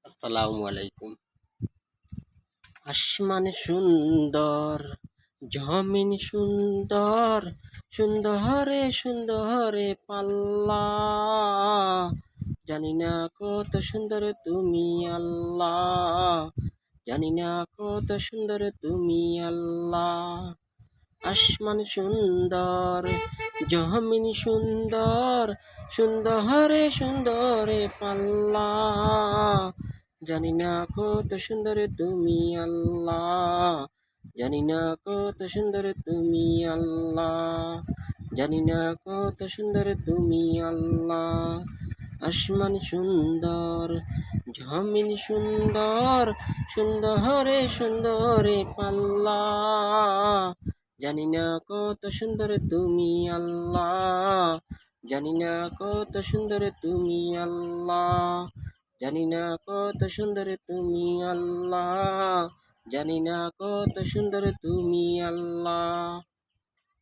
আসসালামু আলাইকুম। আসমান সুন্দর, জমিন সুন্দর, সুন্দরে সুন্দরে পাল্লা। জানি না কত সুন্দর তুমি আল্লাহ, জানি না কত সুন্দর তুমি আল্লাহ। আসমান সুন্দর, জমিন সুন্দর, সুন্দরে সুন্দরে পাল্লা। জানি না কত সুন্দর তুমি আল্লাহ, জানি না কত সুন্দর তুমি আল্লাহ, জানি না কত সুন্দর তুমি আল্লাহ। আসমান সুন্দর, জমিন সুন্দর, সুন্দরে সুন্দরে পাল্লা। জানি না কত সুন্দর তুমি আল্লাহ, জানি না কত সুন্দর তুমি আল্লাহ, জানি না কত সুন্দর তুমি আল্লাহ, জানি না কত সুন্দর তুমি আল্লাহ।